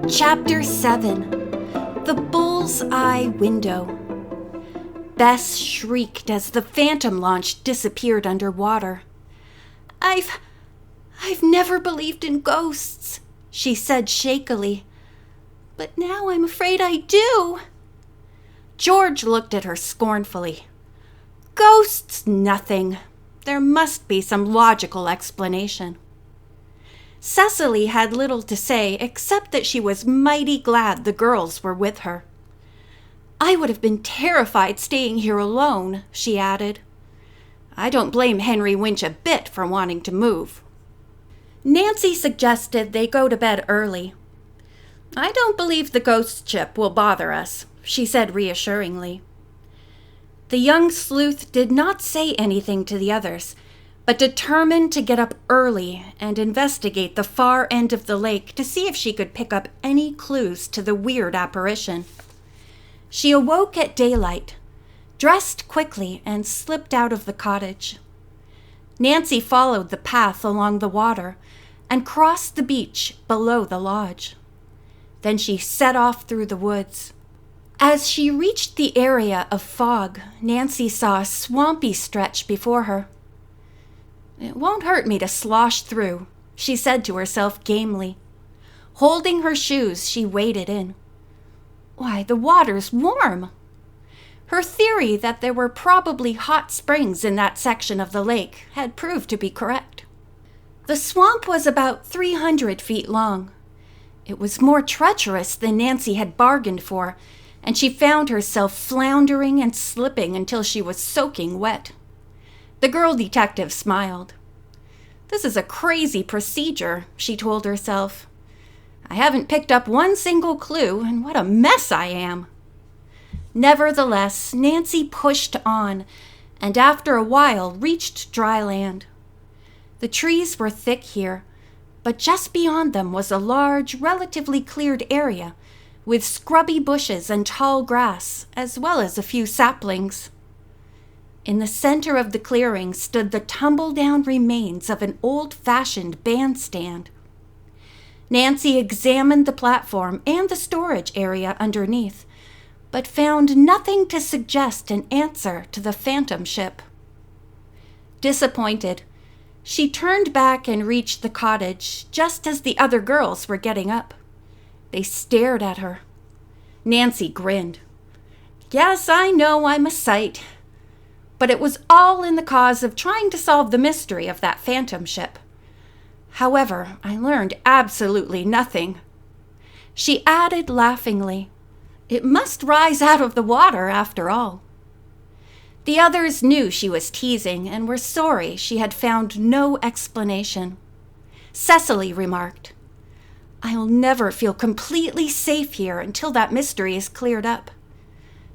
Chapter 7. The Bull's Eye Window. Bess shrieked as the Phantom launch disappeared underwater. I've never believed in ghosts, she said shakily. But now I'm afraid I do. George looked at her scornfully. Ghosts, nothing. There must be some logical explanation. Cecily had little to say except that she was mighty glad the girls were with her. I would have been terrified staying here alone, she added. I don't blame Henry Winch a bit for wanting to move. Nancy suggested they go to bed early. I don't believe the ghost ship will bother us, she said reassuringly. The young sleuth did not say anything to the others, but determined to get up early and investigate the far end of the lake to see if she could pick up any clues to the weird apparition. She awoke at daylight, dressed quickly, and slipped out of the cottage. Nancy followed the path along the water and crossed the beach below the lodge. Then she set off through the woods. As she reached the area of fog, Nancy saw a swampy stretch before her. It won't hurt me to slosh through, she said to herself gamely. Holding her shoes, she waded in. Why, the water's warm. Her theory that there were probably hot springs in that section of the lake had proved to be correct. The swamp was about 300 feet long. It was more treacherous than Nancy had bargained for, and she found herself floundering and slipping until she was soaking wet. The girl detective smiled. This is a crazy procedure, she told herself. I haven't picked up one single clue, and what a mess I am. Nevertheless, Nancy pushed on, and after a while reached dry land. The trees were thick here, but just beyond them was a large, relatively cleared area, with scrubby bushes and tall grass, as well as a few saplings. In the center of the clearing stood the tumble-down remains of an old-fashioned bandstand. Nancy examined the platform and the storage area underneath, but found nothing to suggest an answer to the Phantom ship. Disappointed, she turned back and reached the cottage just as the other girls were getting up. They stared at her. Nancy grinned. Yes, I know I'm a sight. But it was all in the cause of trying to solve the mystery of that Phantom ship. However, I learned absolutely nothing. She added laughingly, It must rise out of the water after all. The others knew she was teasing and were sorry she had found no explanation. Cecily remarked, I'll never feel completely safe here until that mystery is cleared up.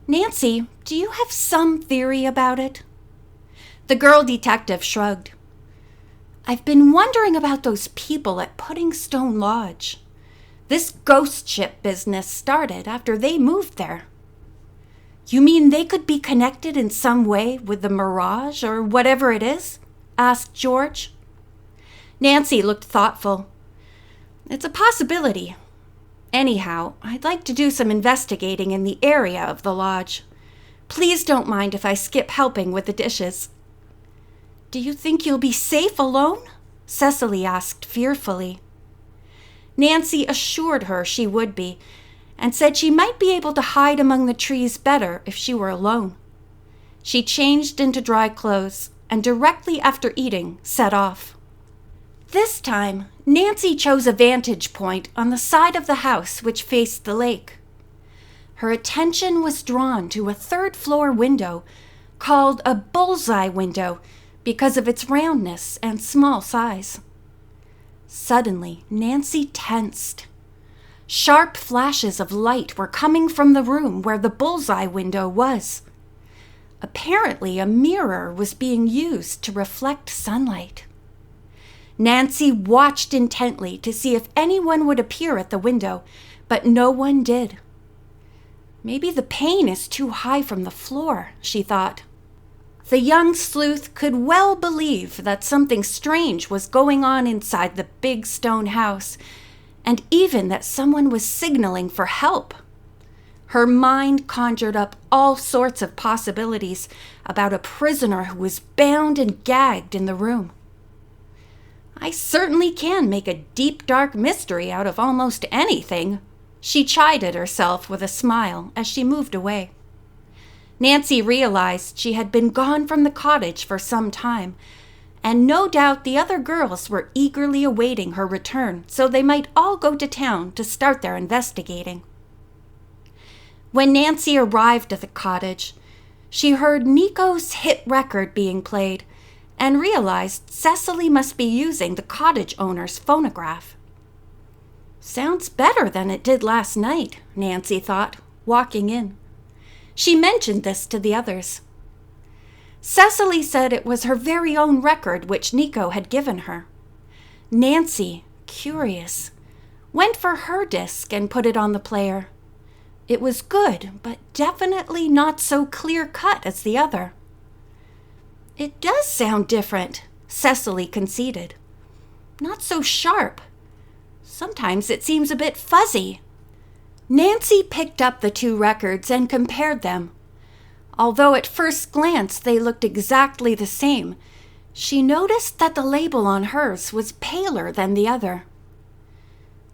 Nancy, do you have some theory about it? The girl detective shrugged. I've been wondering about those people at Pudding Stone Lodge. This ghost ship business started after they moved there. You mean they could be connected in some way with the mirage or whatever it is? Asked George. Nancy looked thoughtful. It's a possibility. Anyhow, I'd like to do some investigating in the area of the lodge. Please don't mind if I skip helping with the dishes. Do you think you'll be safe alone? Cecily asked fearfully. Nancy assured her she would be, and said she might be able to hide among the trees better if she were alone. She changed into dry clothes, and directly after eating, set off. This time, Nancy chose a vantage point on the side of the house which faced the lake. Her attention was drawn to a third-floor window called a bullseye window because of its roundness and small size. Suddenly, Nancy tensed. Sharp flashes of light were coming from the room where the bullseye window was. Apparently, a mirror was being used to reflect sunlight. Nancy watched intently to see if anyone would appear at the window, but no one did. Maybe the pane is too high from the floor, she thought. The young sleuth could well believe that something strange was going on inside the big stone house, and even that someone was signaling for help. Her mind conjured up all sorts of possibilities about a prisoner who was bound and gagged in the room. I certainly can make a deep, dark mystery out of almost anything, she chided herself with a smile as she moved away. Nancy realized she had been gone from the cottage for some time, and no doubt the other girls were eagerly awaiting her return so they might all go to town to start their investigating. When Nancy arrived at the cottage, she heard Nico's hit record being played and realized Cecily must be using the cottage owner's phonograph. Sounds better than it did last night, Nancy thought, walking in. She mentioned this to the others. Cecily said it was her very own record which Nico had given her. Nancy, curious, went for her disc and put it on the player. It was good, but definitely not so clear-cut as the other. It does sound different, Cecily conceded. Not so sharp. Sometimes it seems a bit fuzzy. Nancy picked up the two records and compared them. Although at first glance they looked exactly the same, she noticed that the label on hers was paler than the other.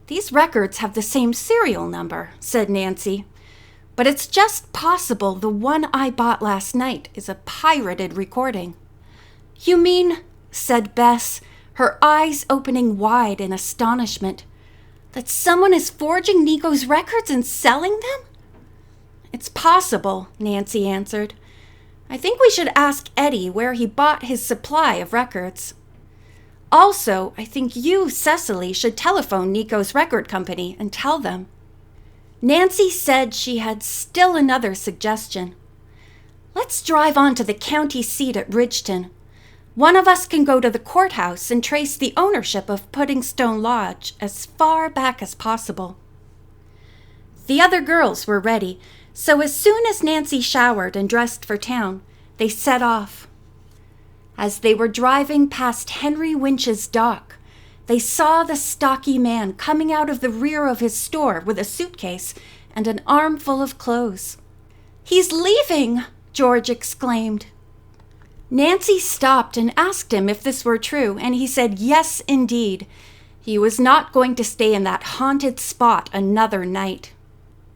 These records have the same serial number, said Nancy, but it's just possible the one I bought last night is a pirated recording. You mean, said Bess, her eyes opening wide in astonishment, that someone is forging Nico's records and selling them? It's possible, Nancy answered. I think we should ask Eddie where he bought his supply of records. Also, I think you, Cecily, should telephone Nico's record company and tell them. Nancy said she had still another suggestion. Let's drive on to the county seat at Ridgeton. One of us can go to the courthouse and trace the ownership of Puddingstone Lodge as far back as possible. The other girls were ready, so as soon as Nancy showered and dressed for town, they set off. As they were driving past Henry Winch's dock, they saw the stocky man coming out of the rear of his store with a suitcase and an armful of clothes. He's leaving, George exclaimed. Nancy stopped and asked him if this were true, and he said yes, indeed. He was not going to stay in that haunted spot another night.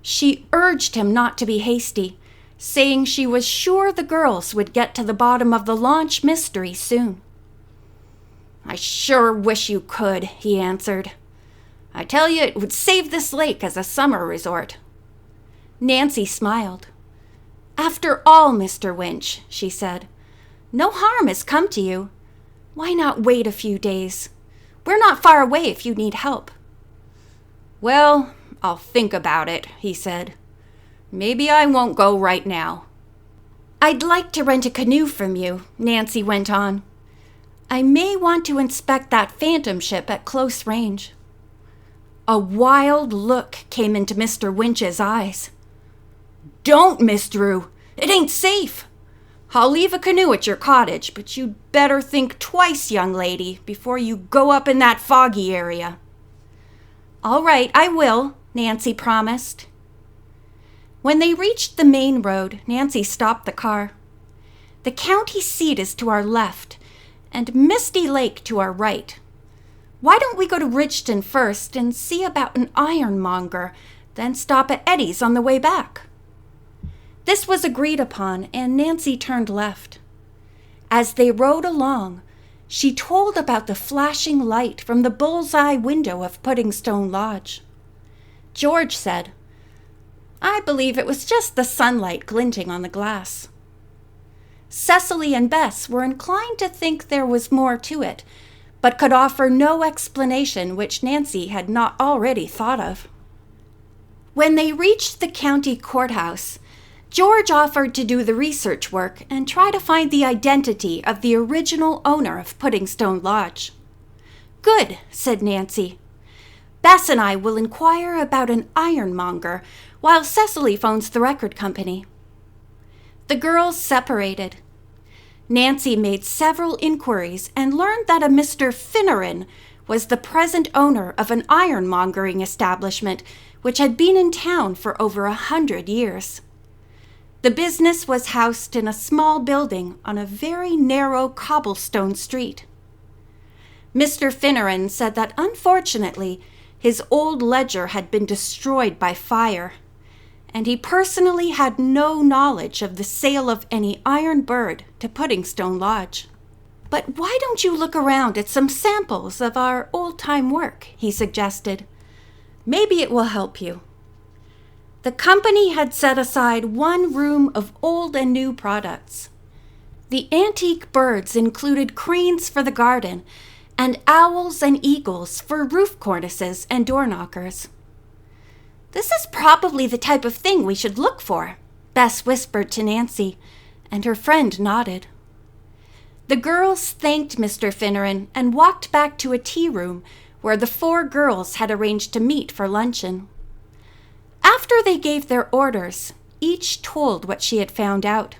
She urged him not to be hasty, saying she was sure the girls would get to the bottom of the launch mystery soon. I sure wish you could, he answered. I tell you, it would save this lake as a summer resort. Nancy smiled. After all, Mr. Winch, she said, no harm has come to you. Why not wait a few days? We're not far away if you need help. Well, I'll think about it, he said. Maybe I won't go right now. I'd like to rent a canoe from you, Nancy went on. I may want to inspect that phantom ship at close range. A wild look came into Mr. Winch's eyes. Don't, Miss Drew. It ain't safe. I'll leave a canoe at your cottage, but you'd better think twice, young lady, before you go up in that foggy area. All right, I will, Nancy promised. When they reached the main road, Nancy stopped the car. The county seat is to our left, and Misty Lake to our right. Why don't we go to Ridgeton first and see about an ironmonger, then stop at Eddie's on the way back? This was agreed upon, and Nancy turned left. As they rode along, she told about the flashing light from the bull's-eye window of Puddingstone Lodge. George said, I believe it was just the sunlight glinting on the glass. Cecily and Bess were inclined to think there was more to it, but could offer no explanation which Nancy had not already thought of. When they reached the county courthouse, George offered to do the research work and try to find the identity of the original owner of Puddingstone Lodge. Good, said Nancy. Bess and I will inquire about an ironmonger while Cecily phones the record company. The girls separated. Nancy made several inquiries and learned that a Mr. Finneran was the present owner of an ironmongering establishment which had been in town for over 100 years. The business was housed in a small building on a very narrow cobblestone street. Mr. Finneran said that unfortunately his old ledger had been destroyed by fire, and he personally had no knowledge of the sale of any iron bird to Puddingstone Lodge. "But why don't you look around at some samples of our old-time work?" he suggested. "Maybe it will help you." The company had set aside one room of old and new products. The antique birds included cranes for the garden and owls and eagles for roof cornices and door knockers. "This is probably the type of thing we should look for," Bess whispered to Nancy, and her friend nodded. The girls thanked Mr. Finneran and walked back to a tea room where the 4 girls had arranged to meet for luncheon. After they gave their orders, each told what she had found out.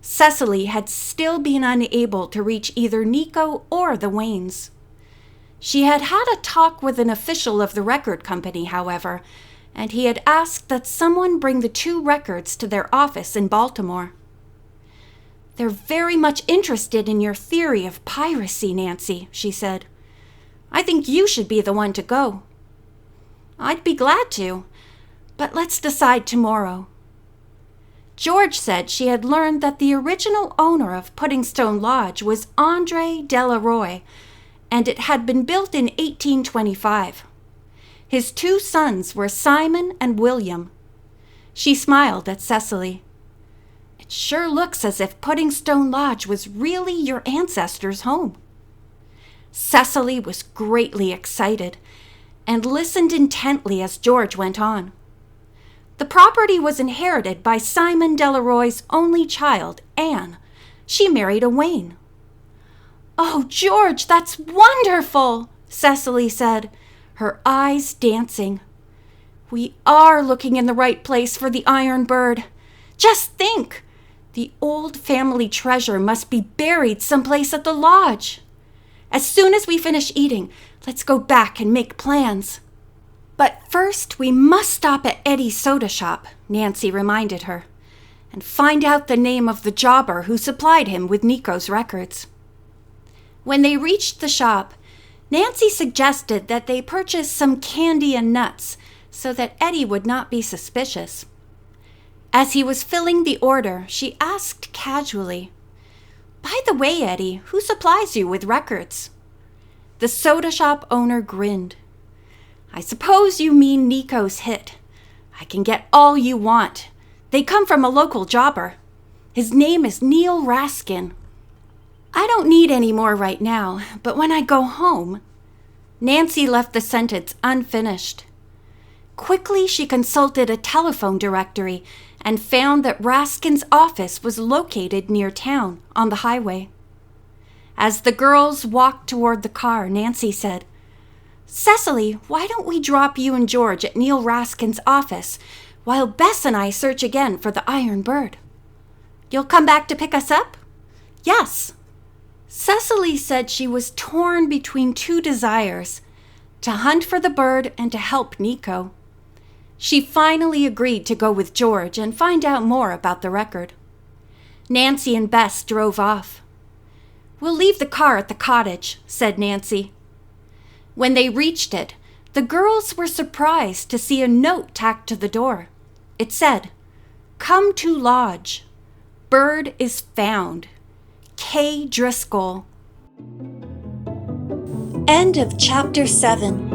Cecily had still been unable to reach either Nico or the Waynes. She had had a talk with an official of the record company, however, and he had asked that someone bring the 2 records to their office in Baltimore. "They're very much interested in your theory of piracy, Nancy," she said. "I think you should be the one to go." "I'd be glad to, but let's decide tomorrow." George said she had learned that the original owner of Puddingstone Lodge was Andre Delaroy, and it had been built in 1825. His 2 sons were Simon and William. She smiled at Cecily. "It sure looks as if Puddingstone Lodge was really your ancestors' home." Cecily was greatly excited and listened intently as George went on. The property was inherited by Simon Delaroy's only child, Anne. She married a Wayne. "Oh, George, that's wonderful," Cecily said, her eyes dancing. "We are looking in the right place for the iron bird. Just think, the old family treasure must be buried someplace at the lodge. As soon as we finish eating, let's go back and make plans." "But first we must stop at Eddie's soda shop," Nancy reminded her, "and find out the name of the jobber who supplied him with Nico's records." When they reached the shop, Nancy suggested that they purchase some candy and nuts so that Eddie would not be suspicious. As he was filling the order, she asked casually, "By the way, Eddie, who supplies you with records?" The soda shop owner grinned. "I suppose you mean Nico's hit. I can get all you want. They come from a local jobber. His name is Neil Raskin." "I don't need any more right now, but when I go home—" Nancy left the sentence unfinished. Quickly, she consulted a telephone directory and found that Raskin's office was located near town on the highway. As the girls walked toward the car, Nancy said, "Cecily, why don't we drop you and George at Neil Raskin's office while Bess and I search again for the iron bird? You'll come back to pick us up?" "Yes." Cecily said she was torn between 2 desires, to hunt for the bird and to help Nico. She finally agreed to go with George and find out more about the record. Nancy and Bess drove off. "We'll leave the car at the cottage," said Nancy. When they reached it, the girls were surprised to see a note tacked to the door. It said, "Come to Lodge. Bird is found. K. Driscoll." End of Chapter 7.